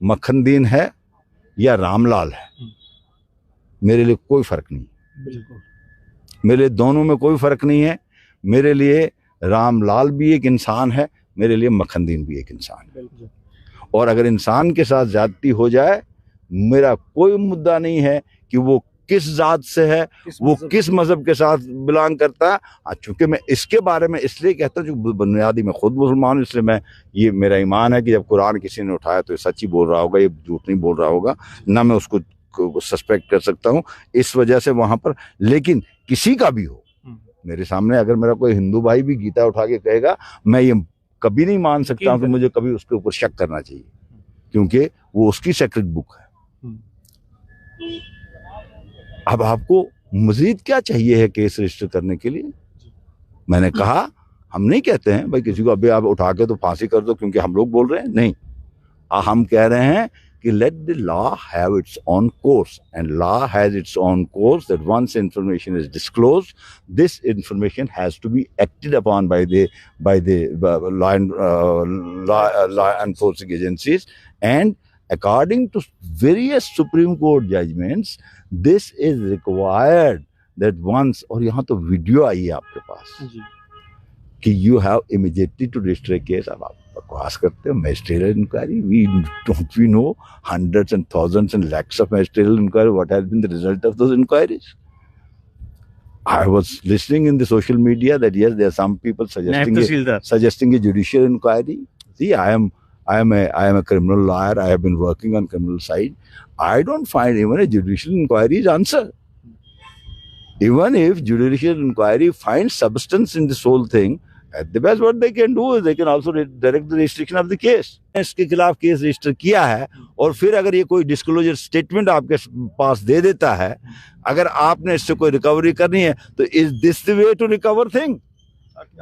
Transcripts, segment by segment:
मखनदीन है या रामलाल है, मेरे लिए कोई फर्क नहीं। बिल्कुल, मेरे लिए दोनों में कोई फर्क नहीं है। मेरे लिए रामलाल भी एक इंसान है, मेरे लिए मखनदीन भी एक इंसान है। और अगर इंसान के साथ ज्यादती हो जाए, मेरा कोई मुद्दा नहीं है कि वो किस जात से है, वो किस मजहब के साथ बिलोंग करता है। चूंकि मैं इसके बारे में इसलिए कहता हूँ, जो बुनियादी मैं खुद मुसलमान हूँ, इसलिए मैं ये मेरा ईमान है कि जब कुरान किसी ने उठाया तो ये सच ही बोल रहा होगा, ये झूठ नहीं बोल रहा होगा। ना मैं उसको सस्पेक्ट कर सकता हूँ इस वजह से वहां पर। लेकिन किसी का भी हो, मेरे सामने अगर मेरा कोई हिंदू भाई भी गीता उठा के कहेगा, मैं ये कभी नहीं मान सकता हूँ कि मुझे कभी उसके ऊपर शक करना चाहिए, क्योंकि वो उसकी सेक्रेट बुक है। अब आपको मजीद क्या चाहिए है केस रजिस्टर करने के लिए? मैंने कहा, हम नहीं कहते हैं भाई किसी को अभी आप उठा के तो फांसी कर दो क्योंकि हम लोग बोल रहे हैं, नहीं। हम कह रहे हैं कि let the law have its own course, and law has its own course that once information is disclosed, this information has to be acted upon by the law enforcing agencies, and according to various Supreme Court judgments, this is required that once, और यहाँ तो video आई है आपके पास कि you have immediately to register a case। अब आप बकवास करते हो, magisterial inquiry, we know hundreds and thousands and lakhs of magisterial inquiry, what has been the result of those inquiries? I was listening in the social media that yes, there are some people suggesting a judicial inquiry. See, I am a criminal lawyer. I have been working on criminal side. I don't find even a judicial inquiry is answer. Even if judicial inquiry finds substance in this whole thing, at the best what they can do is they can also direct the restriction of the case. इसके खिलाफ case register किया है, और फिर अगर ये कोई disclosure statement आपके पास दे देता है, अगर आपने इससे कोई रिकवरी करनी है, तो is this the way to recover thing?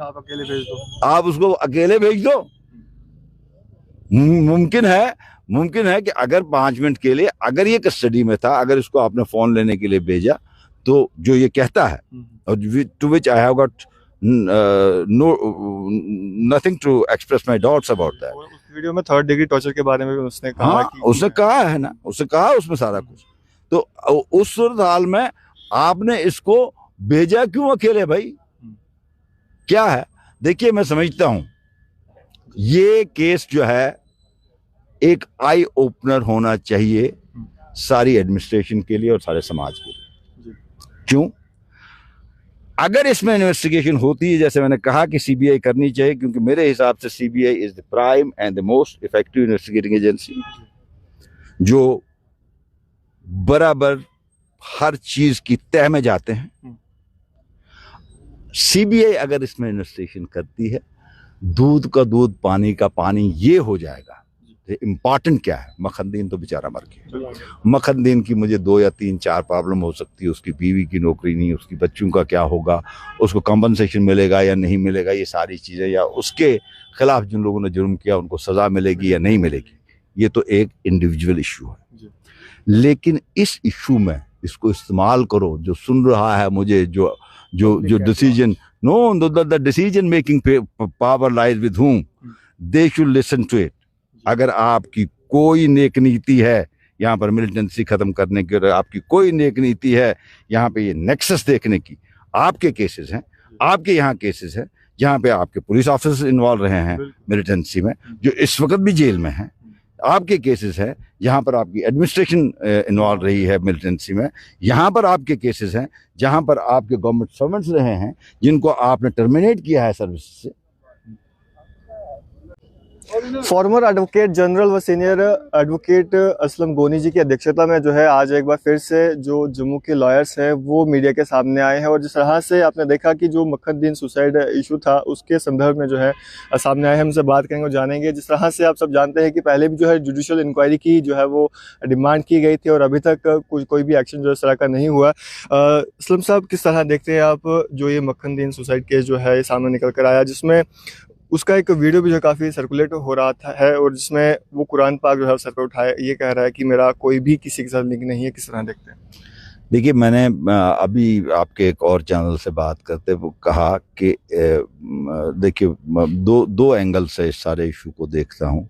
आप अकेले भेज दो, आप उसको अकेले भेज दो। मुमकिन है कि अगर 5 मिनट के लिए, अगर ये कस्टडी में था, अगर इसको आपने फोन लेने के लिए भेजा, तो जो ये कहता है, और to which I have got nothing to express my doubts about that. उस वीडियो में 3rd डिग्री टॉर्चर के बारे में भी उसने कहा। हाँ, उसने कहा है ना, उसने कहा उसमें सारा कुछ। तो उस सूरत हाल में आपने इसको भेजा क्यों अकेले भाई? क्या है? देखिए, मैं समझता हूं ये केस जो है एक आई ओपनर होना चाहिए सारी एडमिनिस्ट्रेशन के लिए और सारे समाज के लिए। क्यों? अगर इसमें इन्वेस्टिगेशन होती है, जैसे मैंने कहा कि सीबीआई करनी चाहिए, क्योंकि मेरे हिसाब से CBI is the prime and the most effective investigating agency, जो बराबर हर चीज की तह में जाते हैं। सीबीआई अगर इसमें इन्वेस्टिगेशन करती है, दूध का दूध पानी का पानी ये हो जाएगा। इम्पॉर्टेंट क्या है? मखनदीन तो बेचारा मर गया। मखनदीन की मुझे 2 या 3-4 प्रॉब्लम हो सकती है। उसकी बीवी की नौकरी नहीं, उसकी बच्चों का क्या होगा, उसको कंपनसेशन मिलेगा या नहीं मिलेगा, ये सारी चीज़ें, या उसके खिलाफ जिन लोगों ने जुर्म किया उनको सज़ा मिलेगी या नहीं मिलेगी, ये तो एक इंडिविजुअल इशू है। लेकिन इस इशू में इसको इस्तेमाल करो, जो सुन रहा है मुझे, जो decision, no, the decision making power lies with whom, they should listen to it. अगर आपकी कोई नेक नीति है यहाँ पर मिलिटेंसी खत्म करने की, आपकी कोई नेक नीति है यहाँ पे ये नेक्सस देखने की, आपके केसेस हैं, आपके यहाँ केसेस हैं जहाँ पे आपके पुलिस ऑफिसर इन्वॉल्व रहे हैं मिलिटेंसी में, जो इस वक्त भी जेल में हैं। आपके केसेस हैं जहाँ पर आपकी एडमिनिस्ट्रेशन इन्वॉल्व रही है मिलिटेंसी में। यहाँ पर आपके केसेस हैं जहाँ पर आपके गवर्नमेंट सर्वेंट्स रहे हैं जिनको आपने टर्मिनेट किया है सर्विस से। फॉर्मर एडवोकेट जनरल व सीनियर एडवोकेट असलम गोनी जी की अध्यक्षता में जो है आज एक बार फिर से जो जम्मू के लॉयर्स हैं वो मीडिया के सामने आए हैं, और जिस तरह से आपने देखा कि जो मखनदीन सुसाइड इशू था उसके संदर्भ में जो है सामने आए, हमसे बात करेंगे और जानेंगे। जिस तरह से आप सब जानते हैं कि पहले भी जो है जुडिशियल इंक्वायरी की जो है वो डिमांड की गई थी और अभी तक कोई भी एक्शन जो इस तरह का नहीं हुआ। असलम साहब, किस तरह देखते हैं आप जो ये मखनदीन सुसाइड केस जो है सामने निकल कर आया, जिसमें उसका एक वीडियो भी जो काफ़ी सर्कुलेट हो रहा था है, और जिसमें वो कुरान पाक जो है सर पे उठाए ये कह रहा है कि मेरा कोई भी किसी के साथ लिंक नहीं है। किस तरह देखते हैं? देखिए, मैंने अभी आपके एक और चैनल से बात करते हुए कहा कि देखिए, दो एंगल से इस सारे इशू को देखता हूँ।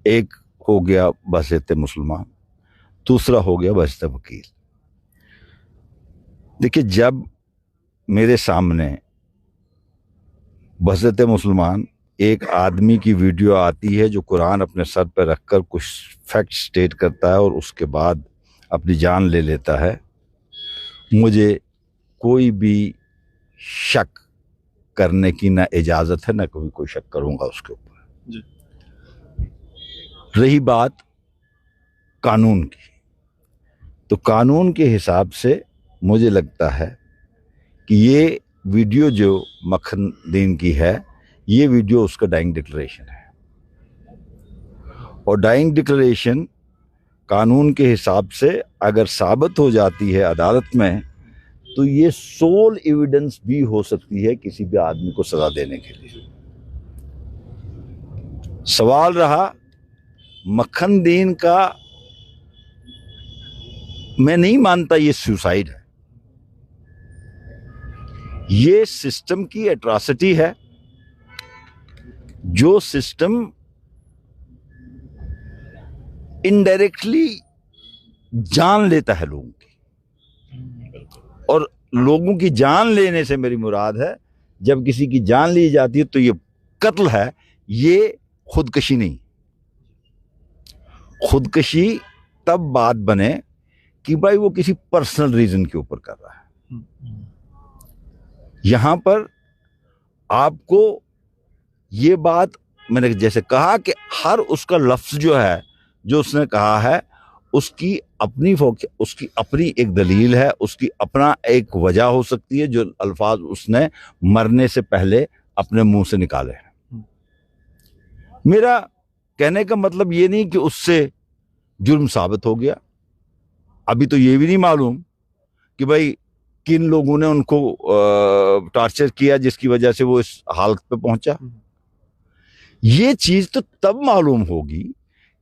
एक हो गया बहसीत मुसलमान, दूसरा हो गया बहसीत वकील। देखिए, जब मेरे सामने बहसीत मुसलमान एक आदमी की वीडियो आती है जो कुरान अपने सर पर रखकर कुछ फैक्ट स्टेट करता है और उसके बाद अपनी जान ले लेता है, मुझे कोई भी शक करने की ना इजाज़त है, ना कभी कोई शक करूंगा उसके ऊपर। रही बात कानून की, तो कानून के हिसाब से मुझे लगता है कि ये वीडियो जो मखनदीन की है, ये वीडियो उसका डाइंग डिक्लेरेशन है, और डाइंग डिक्लेरेशन कानून के हिसाब से अगर साबित हो जाती है अदालत में, तो ये सोल एविडेंस भी हो सकती है किसी भी आदमी को सजा देने के लिए। सवाल रहा मखनदीन का, मैं नहीं मानता ये सुसाइड है, ये सिस्टम की एट्रॉसिटी है, जो सिस्टम इनडायरेक्टली जान लेता है लोगों की, और लोगों की जान लेने से मेरी मुराद है, जब किसी की जान ली जाती है तो ये कत्ल है, ये खुदकशी नहीं। खुदकशी तब बात बने कि भाई वो किसी पर्सनल रीजन के ऊपर कर रहा है। यहां पर आपको ये बात मैंने जैसे कहा कि हर उसका लफ्ज जो है, जो उसने कहा है, उसकी अपनी एक दलील है, उसकी अपना एक वजह हो सकती है, जो अल्फाज उसने मरने से पहले अपने मुंह से निकाले हैं। मेरा कहने का मतलब ये नहीं कि उससे जुर्म साबित हो गया। अभी तो ये भी नहीं मालूम कि भाई किन लोगों ने उनको टॉर्चर किया जिसकी वजह से वो इस हालत पे पहुंचा। ये चीज तो तब मालूम होगी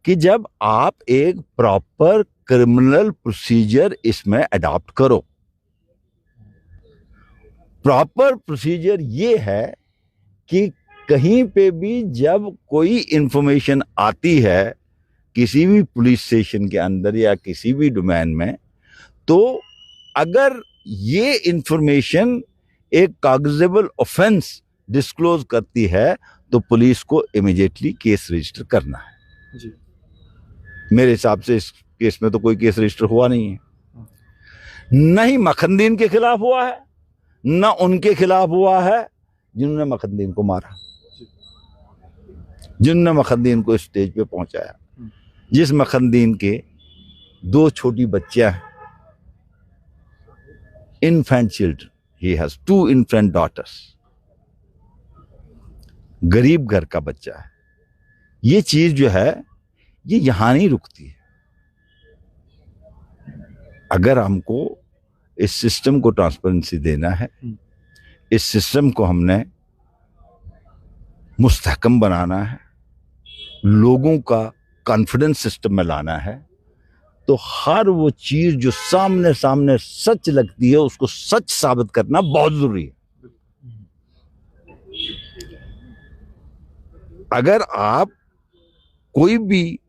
कि जब आप एक प्रॉपर क्रिमिनल प्रोसीजर इसमें अडॉप्ट करो। प्रॉपर प्रोसीजर ये है कि कहीं पे भी जब कोई इंफॉर्मेशन आती है किसी भी पुलिस स्टेशन के अंदर या किसी भी डोमेन में, तो अगर ये इंफॉर्मेशन एक कागजेबल ऑफेंस डिस्क्लोज करती है तो पुलिस को इमीडिएटली केस रजिस्टर करना है जी। मेरे हिसाब से इस केस में तो कोई केस रजिस्टर हुआ नहीं है, न ही मखनदीन के खिलाफ हुआ है, न उनके खिलाफ हुआ है जिन्होंने मखनदीन को मारा, जिन्होंने मखनदीन को स्टेज पे पहुंचाया। जिस मखनदीन के 2 छोटी बच्चियां हैं, infant children, he has 2 infant daughters, गरीब घर का बच्चा है। ये चीज जो है ये यहां नहीं रुकती है। अगर हमको इस सिस्टम को ट्रांसपेरेंसी देना है, इस सिस्टम को हमने मुस्तहकम बनाना है, लोगों का कॉन्फिडेंस सिस्टम में लाना है, तो हर वो चीज जो सामने सामने सच लगती है उसको सच साबित करना बहुत जरूरी है। अगर आप कोई भी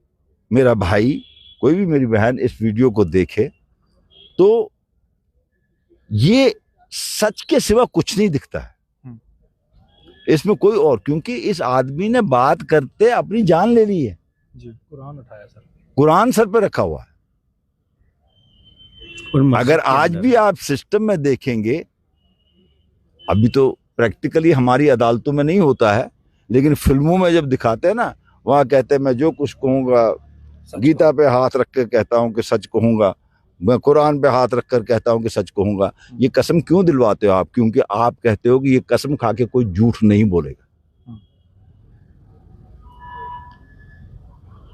मेरा भाई, कोई भी मेरी बहन इस वीडियो को देखे तो ये सच के सिवा कुछ नहीं दिखता है इसमें कोई और, क्योंकि इस आदमी ने बात करते अपनी जान ले ली है जी। कुरान उठाया सर, कुरान सर पे रखा हुआ है। अगर आज भी आप सिस्टम में देखेंगे, अभी तो प्रैक्टिकली हमारी अदालतों में नहीं होता है, लेकिन फिल्मों में जब दिखाते हैं ना, वहां कहते हैं मैं जो कुछ कहूंगा गीता पे हाथ रख कर कहता हूं कि सच कहूंगा, मैं कुरान पे हाथ रख कर कहता हूं कि सच कहूंगा। ये कसम क्यों दिलवाते हो आप? क्योंकि आप कहते हो कि ये कसम खा के कोई झूठ नहीं बोलेगा।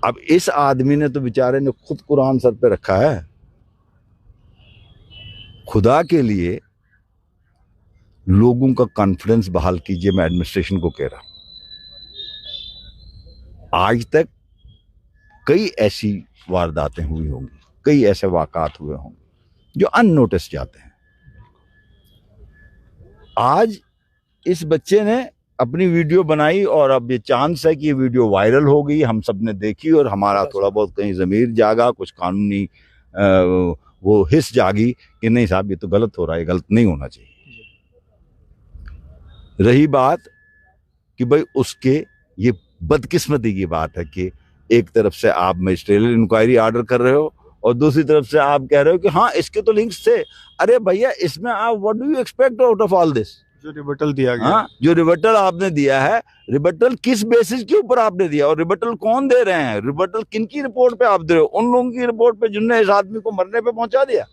अब इस आदमी ने तो बेचारे ने खुद कुरान सर पे रखा है। खुदा के लिए लोगों का कॉन्फिडेंस बहाल कीजिए, मैं एडमिनिस्ट्रेशन को कह रहा हूं। आज तक कई ऐसी वारदातें हुई होंगी, कई ऐसे वाक़ात हुए होंगे जो अननोटिस जाते हैं। आज इस बच्चे ने अपनी वीडियो बनाई और अब ये चांस है कि ये वीडियो वायरल हो गई, हम सब ने देखी और हमारा थोड़ा बहुत कहीं ज़मीर जागा, कुछ कानूनी वो हिस्स जागी कि नहीं साहब ये तो गलत हो रहा है, गलत नहीं होना चाहिए। रही बात कि भाई उसके, ये बदकिस्मती की बात है कि एक तरफ से आप मजिस्ट्रियल इंक्वायरी ऑर्डर कर रहे हो और दूसरी तरफ से आप कह रहे हो कि हाँ इसके तो लिंक्स थे। अरे भैया इसमें आप what do you expect out of all this? जो रिबटल दिया गया, हाँ, जो रिबटल आपने दिया है, रिबटल किस बेसिस के ऊपर आपने दिया और रिबटल कौन दे रहे हैं? रिबटल किनकी रिपोर्ट पे आप दे रहे हो? उन लोगों की रिपोर्ट पे जिनने इस आदमी को मरने पे पहुंचा दिया।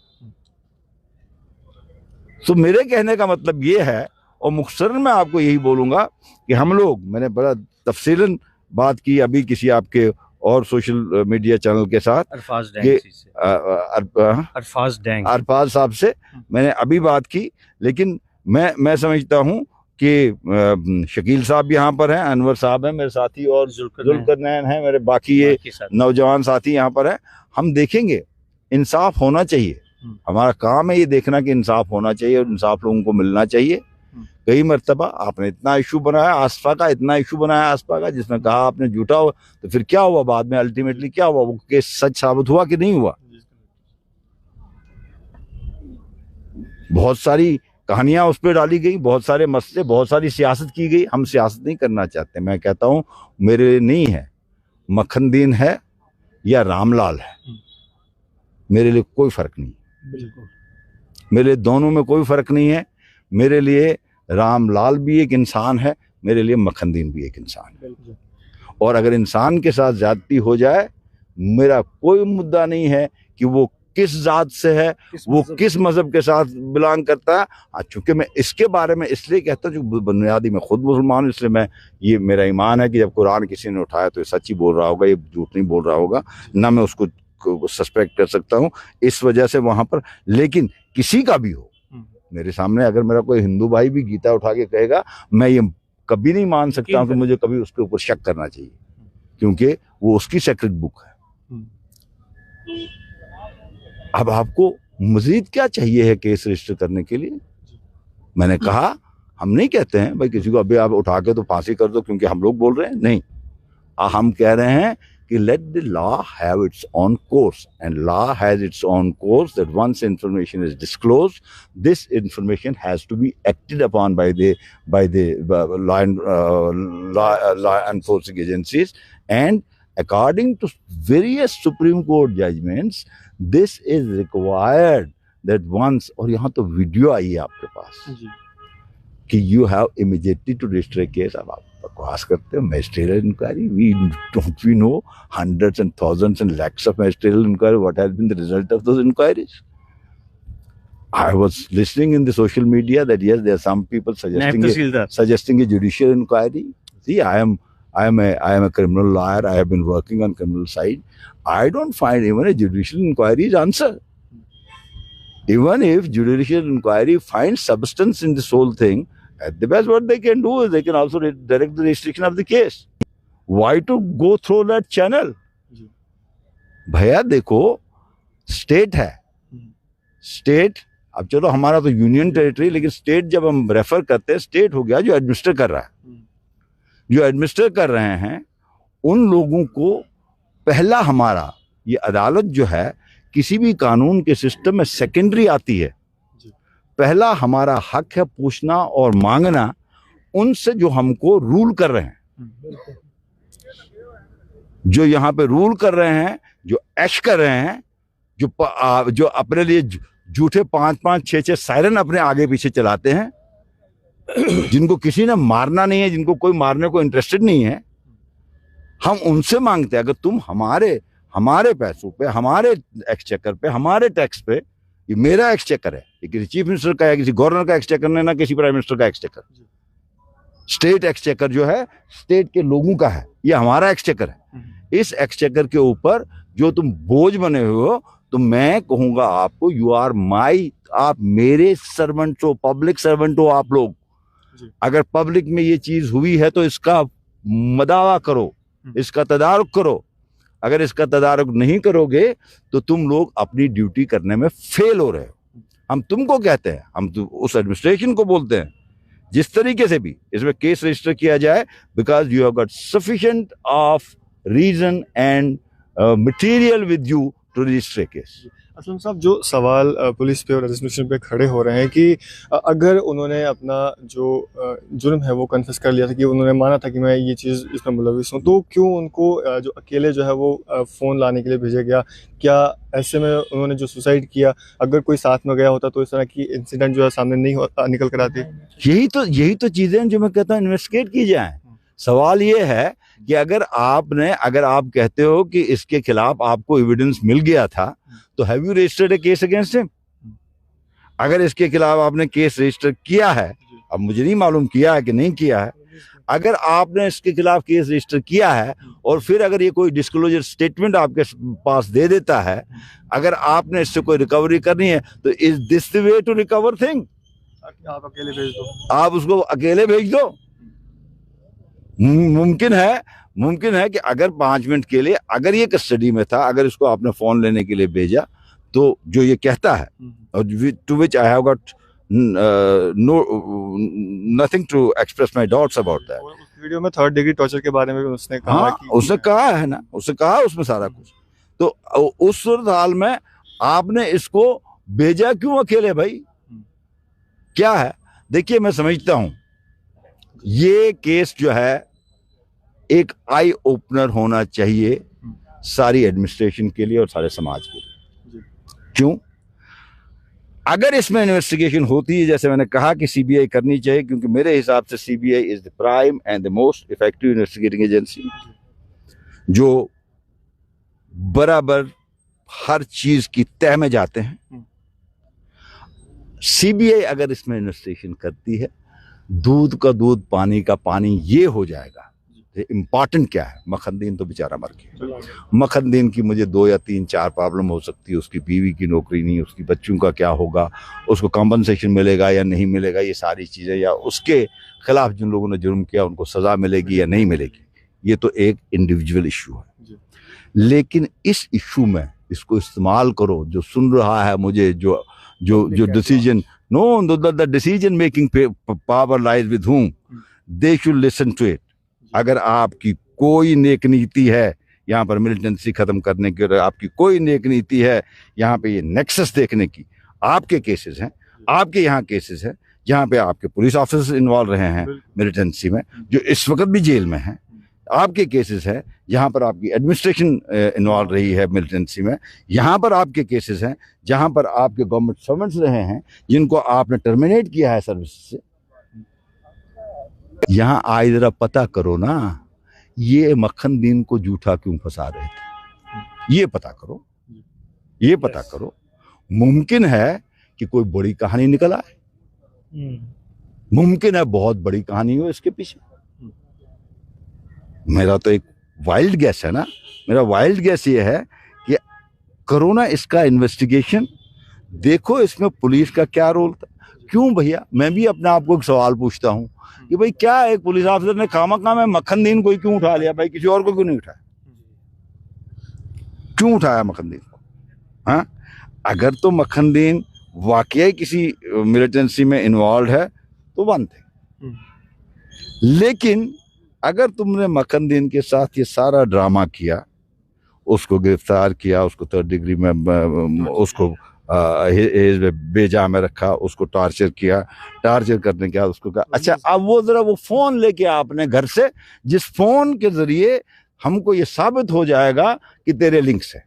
तो मेरे कहने का मतलब ये है, और मुख्तसरन मैं आपको यही बोलूंगा कि हम लोग, मैंने बड़ा तफसीलन बात की अभी किसी आपके और सोशल मीडिया चैनल के साथ, अरफाज अरफाज साहब से मैंने अभी बात की, लेकिन मैं समझता हूं कि शकील साहब यहाँ पर हैं, अनवर साहब हैं मेरे साथी, और जुल्करनैन हैं मेरे, बाकी ये नौजवान साथी यहाँ पर हैं। हम देखेंगे, इंसाफ होना चाहिए, हमारा काम है ये देखना कि इंसाफ होना चाहिए और इंसाफ लोगों को मिलना चाहिए। कई मरतबा आपने इतना इशू बनाया आसफा का, इतना इशू बनाया आसफा का, जिसमें कहा आपने झूठा हुआ, तो फिर क्या हुआ बाद में? अल्टीमेटली क्या हुआ? वो केस सच साबित हुआ कि नहीं हुआ? बहुत सारी कहानियां उस पर डाली गई, बहुत सारे मसले, बहुत सारी सियासत की गई। हम सियासत नहीं करना चाहते। मैं कहता हूं मेरे लिए नहीं है मखनदीन है या रामलाल है, मेरे लिए कोई फर्क नहीं। मेरे लिए दोनों में कोई फर्क नहीं है। मेरे लिए रामलाल भी एक इंसान है, मेरे लिए मखनदीन भी एक इंसान है। और अगर इंसान के साथ ज्यादती हो जाए, मेरा कोई मुद्दा नहीं है कि वो किस जात से है, वो किस मजहब के साथ बिलोंग करता है। चूंकि मैं इसके बारे में इसलिए कहता हूँ, जो बुनियादी मैं खुद मुसलमान हूँ, इसलिए मैं, ये मेरा ईमान है कि जब कुरान किसी ने उठाया तो ये सच ही बोल रहा होगा, ये झूठ नहीं बोल रहा होगा, ना मैं उसको सस्पेक्ट कर सकता हूँ इस वजह से वहां पर। लेकिन किसी का भी हो, मेरे सामने अगर मेरा कोई हिंदू भाई भी गीता उठा के कहेगा, मैं ये कभी नहीं मान सकता हूँ कि मुझे कभी उसके ऊपर शक करना चाहिए, क्योंकि वो उसकी सेक्रेट बुक है। अब आपको मजीद क्या चाहिए है केस रजिस्टर करने के लिए? मैंने कहा, हम नहीं कहते हैं भाई किसी को अभी आप उठा के तो फांसी कर दो क्योंकि हम लोग बोल रहे हैं, नहीं। हम कह रहे हैं कि let the law have its own course, and law has its own course that once information is disclosed, this information has to be acted upon by the law enforcing agencies, and according to various Supreme Court judgments, this is required that once, और यहाँ तो video आई है आपके पास कि you have immediately to register a case। अब आप बकवास करते हो, magisterial inquiry, we know hundreds and thousands and lakhs of magisterial inquiry, what has been the result of those inquiries? I was listening in the social media that yes, there are some people suggesting a judicial inquiry. See, I am a criminal lawyer. I have been working on criminal side. I don't find even a judicial inquiry's answer. Even if judicial inquiry finds substance in this whole thing, at the best what they can do is they can also direct the restriction of the case. Why to go through that channel? भैया देखो, state है, state, अब चलो हमारा तो union territory, लेकिन state जब हम रेफर करते हैं, स्टेट हो गया जो एडमिनिस्टर कर रहा है। जो एडमिनिस्टर कर रहे हैं उन लोगों को पहला, हमारा ये अदालत जो है किसी भी कानून के सिस्टम में सेकेंडरी आती है। पहला हमारा हक है पूछना और मांगना उनसे जो हमको रूल कर रहे हैं, जो यहाँ पे रूल कर रहे हैं, जो ऐश कर रहे हैं, जो अपने लिए झूठे 5-5, 6-6 सायरन अपने आगे पीछे चलाते हैं, जिनको किसी ने मारना नहीं है, जिनको कोई मारने को इंटरेस्टेड नहीं है, हम उनसे मांगते हैं अगर तुम हमारे पैसों पे, हमारे एक्सचेकर पे, हमारे टैक्स पे, ये मेरा एक्सचेकर है, ये किसी चीफ मिनिस्टर का है, किसी गवर्नर का एक्सचेकर नहीं, ना किसी प्राइम मिनिस्टर का एक्सचेकर। स्टेट एक्सचेकर जो है स्टेट के लोगों का है, ये हमारा एक्सचेकर है। इस एक्सचेकर के ऊपर जो तुम बोझ बने हुए हो, तो मैं कहूंगा आपको, यू आर माई, आप मेरे सर्वेंट हो, पब्लिक सर्वेंट हो आप लोग। अगर पब्लिक में ये चीज हुई है तो इसका मदावा करो, इसका तदारुक करो। अगर इसका तदारुक नहीं करोगे तो तुम लोग अपनी ड्यूटी करने में फेल हो रहे हो। हम तुमको कहते हैं, हम तो उस एडमिनिस्ट्रेशन को बोलते हैं जिस तरीके से भी इसमें केस रजिस्टर किया जाए, because you have got sufficient of reason and material with you to register case. Aslam साहब, जो सवाल पुलिस पे और रजिस्ट्रेशन पे खड़े हो रहे हैं कि अगर उन्होंने अपना जो जुर्म है वो कन्फेस कर लिया था, कि उन्होंने माना था कि मैं ये चीज़ इसमें मुलविस हूँ, तो क्यों उनको जो अकेले जो है वो फ़ोन लाने के लिए भेजा गया? क्या ऐसे में उन्होंने जो सुसाइड किया, अगर कोई साथ में गया होता तो इस तरह की इंसिडेंट जो है सामने नहीं निकल कर आती? यही तो चीजें हैं जो मैं कहता हूँ इन्वेस्टिगेट की जाए। सवाल ये है कि अगर आप कहते हो कि इसके खिलाफ आपको एविडेंस मिल गया था, तो have you registered A case against him? अगर इसके खिलाफ आपने केस रजिस्टर किया है, अब मुझे नहीं मालूम किया है कि नहीं किया है, अगर आपने इसके खिलाफ केस रजिस्टर किया है और फिर अगर ये कोई डिस्क्लोजर स्टेटमेंट आपके पास दे देता है, अगर आपने इससे कोई रिकवरी करनी है, तो is this the way to recover thing? आप अकेले भेज दो, आप उसको अकेले भेज दो। मुमकिन है कि अगर 5 मिनट के लिए अगर ये कस्टडी में था, अगर इसको आपने फोन लेने के लिए भेजा, तो जो ये कहता है, और to which I have got nothing to express my doubts about that. उस वीडियो में 3rd डिग्री टॉर्चर के बारे में भी उसने कहा। हाँ, कि उसने कहा है ना, उसने कहा उसमें सारा कुछ। तो उस सूरत हाल में आपने इसको भेजा क्यों अकेले भाई? क्या है? देखिए, मैं समझता हूं ये केस जो है एक आई ओपनर होना चाहिए सारी एडमिनिस्ट्रेशन के लिए और सारे समाज के लिए। क्यों? अगर इसमें इन्वेस्टिगेशन होती है, जैसे मैंने कहा कि सीबीआई करनी चाहिए, क्योंकि मेरे हिसाब से CBI is the prime and the most effective investigating agency, जो बराबर हर चीज की तह में जाते हैं। सीबीआई अगर इसमें इन्वेस्टिगेशन करती है, दूध का दूध पानी का पानी ये हो जाएगा। इम्पॉर्टेंट क्या है? मखनदीन तो बेचारा मर गया। मखनदीन की मुझे 2 या 3 4 प्रॉब्लम हो सकती है। उसकी बीवी की नौकरी नहीं, उसकी बच्चों का क्या होगा, उसको कॉम्पनसेशन मिलेगा या नहीं मिलेगा, ये सारी चीज़ें, या उसके खिलाफ जिन लोगों ने जुर्म किया उनको सज़ा मिलेगी या नहीं मिलेगी, ये तो एक इंडिविजुअल इशू है। लेकिन इस इशू में इसको इस्तेमाल करो। जो सुन रहा है मुझे, जो decision, no, the decision making power lies with whom, they should listen to it. अगर आपकी कोई नेक नीति है यहाँ पर मिलिटेंसी खत्म करने की, अगर आपकी कोई नेक नीति है यहाँ पे ये नेक्सस देखने की, आपके केसेस हैं, आपके यहाँ केसेस हैं जहाँ पे आपके पुलिस ऑफिसर्स इन्वॉल्व रहे हैं मिलिटेंसी में, जो इस वक्त भी जेल में हैं। आपके केसेस हैं जहाँ पर आपकी एडमिनिस्ट्रेशन इन्वॉल्व रही है मिलिटेंसी में। यहाँ पर आपके केसेस हैं जहाँ पर आपके गवर्नमेंट सर्वेंट्स रहे हैं जिनको आपने टर्मिनेट किया है सर्विस से। यहाँ आए जरा पता करो ना, ये मखनदीन को झूठा क्यों फंसा रहे थे, ये पता करो, ये पता करो। मुमकिन है कि कोई बड़ी कहानी निकल आए, मुमकिन है बहुत बड़ी कहानी हो इसके पीछे। मेरा तो एक वाइल्ड गैस है ना, मेरा वाइल्ड गैस ये है कि करो ना इसका इन्वेस्टिगेशन, देखो इसमें पुलिस का क्या रोल था। क्यों भैया, मैं भी अपने आप को एक सवाल पूछता हूँ कि भाई क्या एक पुलिस ऑफिसर ने खामखा में मखनदीन को क्यों उठा लिया भाई, किसी और को क्यों नहीं उठाया? क्यों उठाया मखनदीन को? हाँ, अगर तो मखनदीन वाकई किसी मिलिटेंसी में इन्वॉल्व है तो बात है, लेकिन अगर तुमने मखनदीन के साथ ये सारा ड्रामा किया, उसको गिरफ्तार किया, उसको 3rd डिग्री में उसको बेजा में रखा, उसको टॉर्चर किया, टॉर्चर करने के बाद उसको कहा अच्छा अब वो जरा वो फोन लेके आपने घर से, जिस फोन के जरिए हमको ये साबित हो जाएगा कि तेरे लिंक्स है।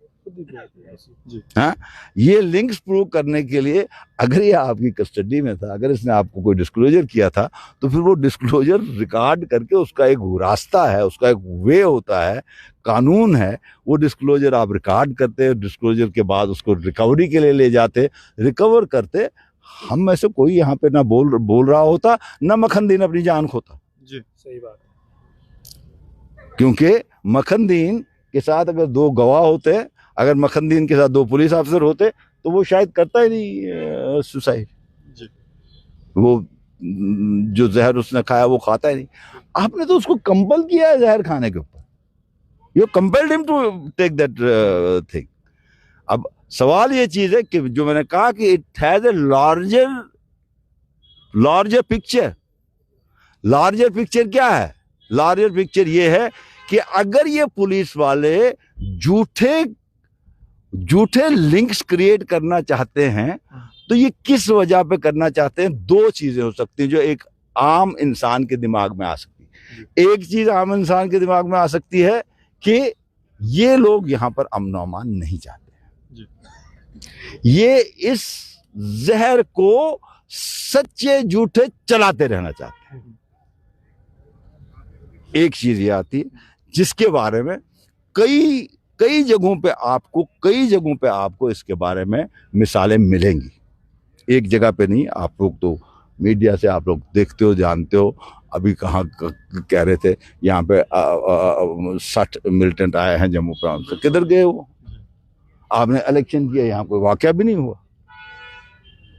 हाँ, ये लिंक्स प्रूव करने के लिए अगर ये आपकी कस्टडी में था, अगर इसने आपको कोई डिस्क्लोजर किया था, तो फिर वो डिस्क्लोजर रिकॉर्ड करके, उसका एक रास्ता है, उसका एक वे होता है, कानून है, वो डिस्क्लोजर आप रिकॉर्ड करते, डिस्क्लोजर के बाद उसको रिकवरी के लिए ले जाते, रिकवर करते। हम में से कोई यहाँ पे ना बोल रहा होता, ना मखनदीन अपनी जान खोता। जी सही बात, क्योंकि मखनदीन के साथ अगर 2 गवाह होते, अगर मखनदीन के साथ 2 पुलिस ऑफिसर होते, तो वो शायद करता ही नहीं सुसाइड। वो जो जहर उसने खाया वो खाता ही नहीं। आपने तो उसको कंपल किया है जहर खाने के ऊपर, you compelled him to take that thing. अब सवाल ये चीज है कि जो मैंने कहा कि it has a larger picture, larger picture क्या है? लार्जर पिक्चर ये है कि अगर ये पुलिस वाले झूठे झूठे लिंक्स क्रिएट करना चाहते हैं तो ये किस वजह पे करना चाहते हैं? दो चीजें हो सकती हैं जो एक आम इंसान के दिमाग में आ सकती है। एक चीज आम इंसान के दिमाग में आ सकती है कि ये लोग यहाँ पर अमन अमान नहीं चाहते, ये इस जहर को सच्चे झूठे चलाते रहना चाहते हैं। एक चीज ये आती है जिसके बारे में कई जगहों पे आपको इसके बारे में मिसालें मिलेंगी। एक जगह पे नहीं, आप लोग तो मीडिया से आप लोग देखते हो, जानते हो। अभी कहाँ कह रहे थे यहाँ पे 60 मिलिटेंट आए हैं जम्मू प्रांत से, किधर गए वो? आपने इलेक्शन किया, यहाँ कोई वाकया भी नहीं हुआ।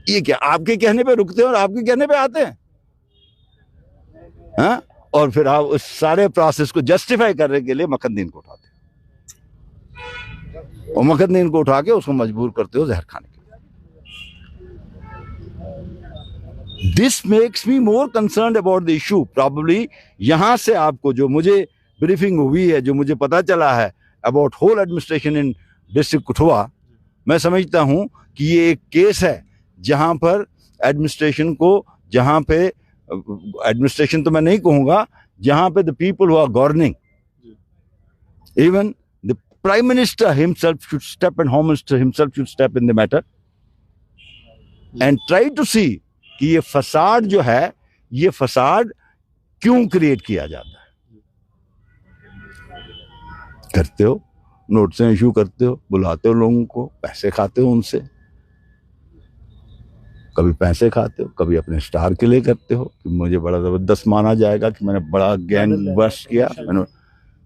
ये क्या आपके कहने पे रुकते हैं और आपके कहने पे आते हैं, हाँ? और फिर आप उस सारे प्रोसेस को जस्टिफाई करने के लिए मखनदीन को उठाते हो और मखनदीन को उठा के उसको मजबूर करते हो जहर खाने के लिए। This makes me more concerned about the issue. Probably यहां से आपको जो मुझे ब्रीफिंग हुई है, जो मुझे पता चला है about whole administration in district Kathua, मैं समझता हूं कि ये एक केस है जहां पर एडमिनिस्ट्रेशन को, जहां पे एडमिनिस्ट्रेशन तो मैं नहीं कहूंगा, जहां पे the people who are governing, even the prime minister himself should step and home minister himself should step in the matter and try to see कि ये फसाड जो है, ये फसाड क्यों क्रिएट किया जाता है। करते हो, नोटिस इशू करते हो, बुलाते हो लोगों को, पैसे खाते हो उनसे, कभी पैसे खाते हो, कभी अपने स्टार के लिए करते हो कि मुझे बड़ा जबरदस्त माना जाएगा कि मैंने बड़ा गैंग बस्ट किया, मैंने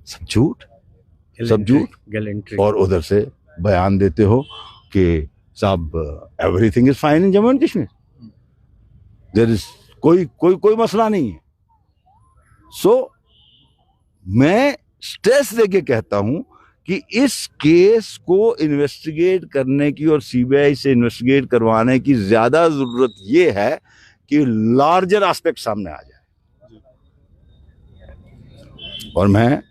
सब झूठ। और उधर से बयान देते हो कि साहब everything is fine in Jammu and Kashmir, there is कोई मसला नहीं है। सो मैं स्ट्रेस देके कहता हूं कि इस केस को इन्वेस्टिगेट करने की और सीबीआई से इन्वेस्टिगेट करवाने की ज्यादा जरूरत ये है कि लार्जर एस्पेक्ट सामने आ जाए। और मैं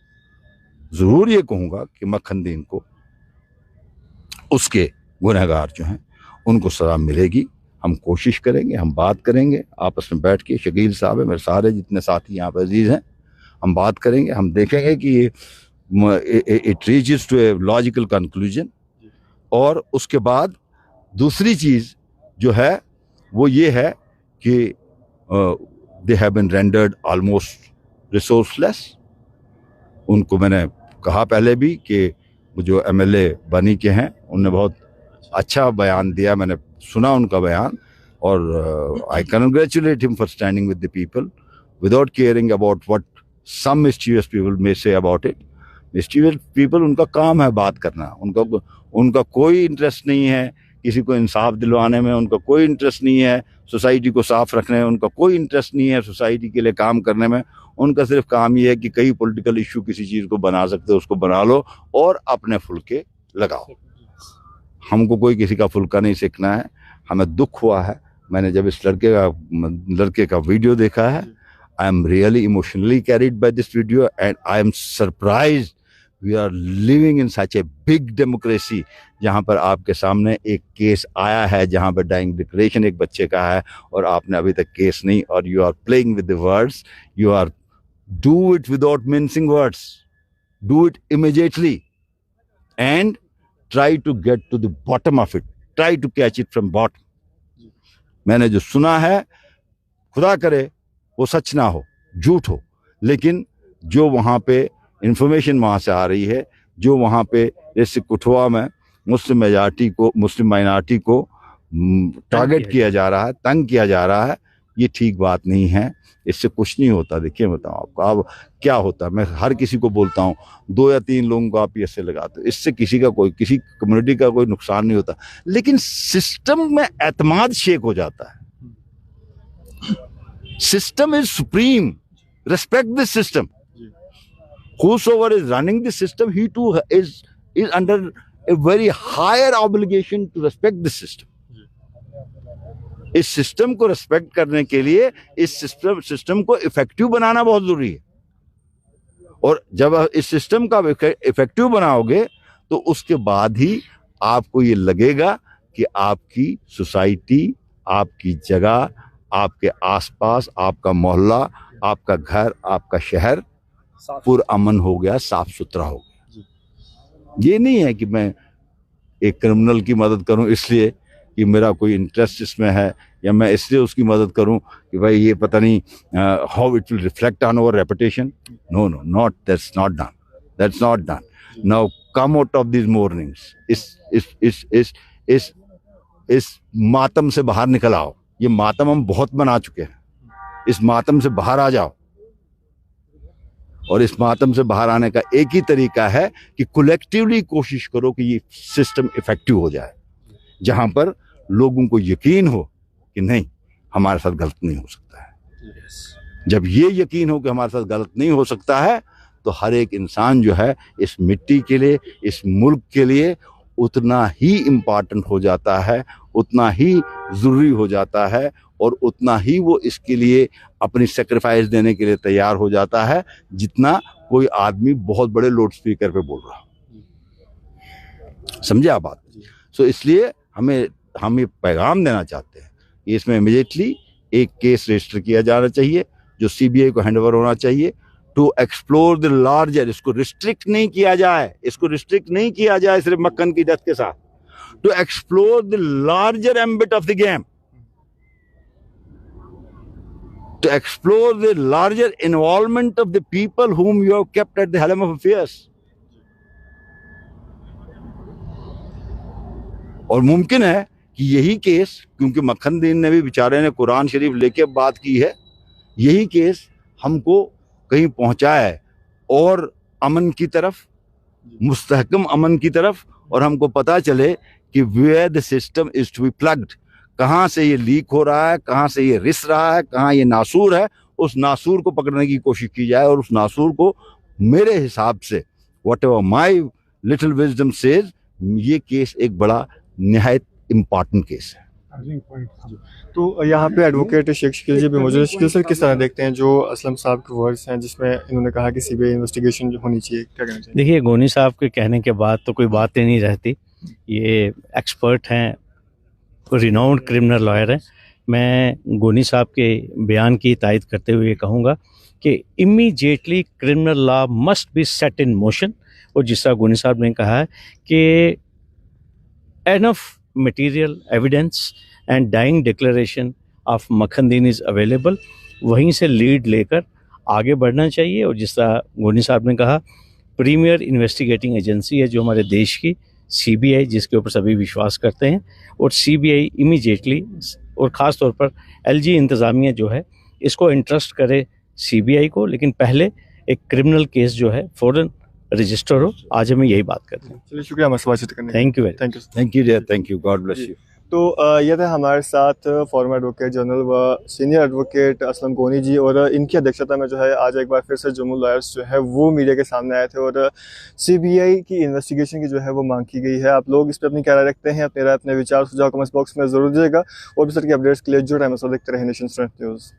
जरूर ये कहूंगा कि मखनदीन को, उसके गुनहगार जो हैं उनको सजा मिलेगी। हम कोशिश करेंगे, हम बात करेंगे आपस में बैठ के। शकील साहब है, मेरे सारे जितने साथी यहाँ पर अजीज हैं, हम बात करेंगे, हम देखेंगे कि ये it reaches to a logical conclusion. और उसके बाद दूसरी चीज जो है वो ये है कि they have been rendered almost resourceless. उनको मैंने कहा पहले भी कि जो एमएलए बनी के हैं उनने बहुत अच्छा बयान दिया, मैंने सुना उनका बयान, और I congratulate him for standing with the people without caring about what some mischievous people may say about it. Mischievous people, उनका काम है बात करना, उनका कोई इंटरेस्ट नहीं है किसी को इंसाफ दिलवाने में, उनका कोई इंटरेस्ट नहीं है सोसाइटी को साफ रखने में, उनका कोई इंटरेस्ट नहीं है सोसाइटी के लिए काम करने में। उनका सिर्फ काम ये है कि कई पॉलिटिकल इशू किसी चीज़ को बना सकते हो उसको बना लो और अपने फुलके लगाओ। हमको कोई किसी का फुलका नहीं सीखना है। हमें दुख हुआ है, मैंने जब इस लड़के का वीडियो देखा है, I am really emotionally carried by this video and I am surprised we are living in such a big democracy जहाँ पर आपके सामने एक केस आया है जहाँ पर डाइंग डिक्लेरेशन एक बच्चे का है और आपने अभी तक केस नहीं, और you are playing with the words, you are do it without mincing words, do it immediately and try to get to the bottom of it, try to catch it from bottom। मैंने जो सुना है, खुदा करे वो सच ना हो, झूठ हो, लेकिन जो वहाँ पे इंफॉर्मेशन वहाँ से आ रही है, जो वहाँ पे जैसे कठुआ में मुस्लिम माइनॉरिटी को टारगेट किया जा रहा है, तंग किया जा रहा है, ये ठीक बात नहीं है। इससे कुछ नहीं होता। देखिए बताऊं आपको अब क्या होता है, मैं हर किसी को बोलता हूँ 2 या 3 लोगों को आप ऐसे लगाते हो, इससे किसी कम्युनिटी का कोई नुकसान नहीं होता, लेकिन सिस्टम में एतमाद शेक हो जाता है। System is supreme, respect this system. whosoever is running the system, he too is under a very higher obligation to respect the system इस सिस्टम को रिस्पेक्ट करने के लिए इस सिस्टम को इफेक्टिव बनाना बहुत जरूरी है। और जब इस सिस्टम का इफेक्टिव बनाओगे तो उसके बाद ही आपको ये लगेगा कि आपकी सोसाइटी, आपकी जगह, आपके आसपास, आपका मोहल्ला, आपका घर, आपका शहर पुरअमन हो गया, साफ सुथरा हो गया। ये नहीं है कि मैं एक क्रिमिनल की मदद करूं इसलिए कि मेरा कोई इंटरेस्ट इसमें है, या मैं इसलिए उसकी मदद करूं कि भाई ये पता नहीं how it will reflect on our reputation. No no, not, that's not done. Now come out of this mournings, इस मातम से बाहर निकल आओ। ये मातम हम बहुत बना चुके हैं, इस मातम से बाहर आ जाओ। और इस मातम से बाहर आने का एक ही तरीका है कि कलेक्टिवली कोशिश करो कि ये सिस्टम इफेक्टिव हो जाए, जहां पर लोगों को यकीन हो कि नहीं, हमारे साथ गलत नहीं हो सकता है। जब ये यकीन हो कि हमारे साथ गलत नहीं हो सकता है तो हर एक इंसान जो है इस मिट्टी के लिए, इस मुल्क के लिए उतना ही इम्पॉर्टेंट हो जाता है, उतना ही ज़रूरी हो जाता है, और उतना ही वो इसके लिए अपनी सेक्रीफाइस देने के लिए तैयार हो जाता है जितना कोई आदमी बहुत बड़े लाउड स्पीकर पे बोल रहा। समझे आप बात? सो इसलिए हम ये पैगाम देना चाहते हैं कि इसमें इमीडिएटली एक केस रजिस्टर किया जाना चाहिए जो सीबीआई को हैंड ओवर होना चाहिए टू एक्सप्लोर द लार्जर। इसको रिस्ट्रिक्ट नहीं किया जाए सिर्फ मक्खन की डेथ के साथ, to explore the larger ambit of the game, to explore the larger involvement of the people whom you have kept at the helm of affairs. और मुमकिन है कि यही केस, क्योंकि मक्खनदीन ने भी बेचारे ने कुरान शरीफ लेके बात की है, यही केस हमको कहीं पहुंचाए और अमन की तरफ, मुस्तहकम अमन की तरफ, और हमको पता चले कि where the system is to be plugged, कहाँ से ये लीक हो रहा है, कहाँ से ये रिस रहा है, कहाँ ये नासूर है, उस नासूर को पकड़ने की कोशिश की जाए। और उस नासूर को मेरे हिसाब से, whatever my little wisdom says, ये केस एक बड़ा निहायत इम्पॉर्टेंट केस है। तो यहाँ पे एडवोकेट शेख शकील जी भी मौजूद हैं। शकील सर, किस तरह देखते हैं जो असलम साहब के वर्ड्स हैं जिसमें इन्होंने कहा कि सीबीआई इन्वेस्टिगेशन जो होनी चाहिए, क्या कहना चाहिए? देखिए, गोनी साहब के कहने के बाद तो कोई बात ही नहीं रहती। ये एक्सपर्ट हैं, रिनाउंड क्रिमिनल लॉयर हैं। मैं गोनी साहब के बयान की तायद करते हुए कहूँगा कि immediately criminal law must be set in motion. और जिस तरह गोनी साहब ने कहा है कि enough material evidence and dying declaration of Makkhandin is available, वहीं से लीड लेकर आगे बढ़ना चाहिए। और जिस तरह गोनी साहब ने कहा, प्रीमियर इन्वेस्टिगेटिंग एजेंसी है जो हमारे देश की सीबीआई, जिसके ऊपर सभी विश्वास करते हैं, और सीबीआई इमीडिएटली और ख़ास तौर पर एलजी इंतज़ामिया जो है इसको इंट्रस्ट करे सीबीआई को, लेकिन पहले एक क्रिमिनल केस जो है फ़ौरन रजिस्टर हो। आज हमें यही बात करते हैं। चलिए, शुक्रिया हमारे बातचीत करने। Thank you, thank you, God bless you. तो ये थे हमारे साथ फॉर्मर एडवोकेट जनरल व सीनियर एडवोकेट असलम गोनी जी, और इनकी अध्यक्षता में जो है आज एक बार फिर से जम्मू लॉयर्स जो है वो मीडिया के सामने आए थे और सीबीआई की इन्वेस्टिगेशन की जो है वो मांग की गई है। आप लोग इस पर अपनी क्या राय रखते हैं? अपने विचार सुझाव कमेंट्स बॉक्स में जरूर दीजिएगा। और भी सर की अपडेट्स के लिए जुड़े रहें, देखते रहे नेशन स्ट्रेंथ न्यूज़।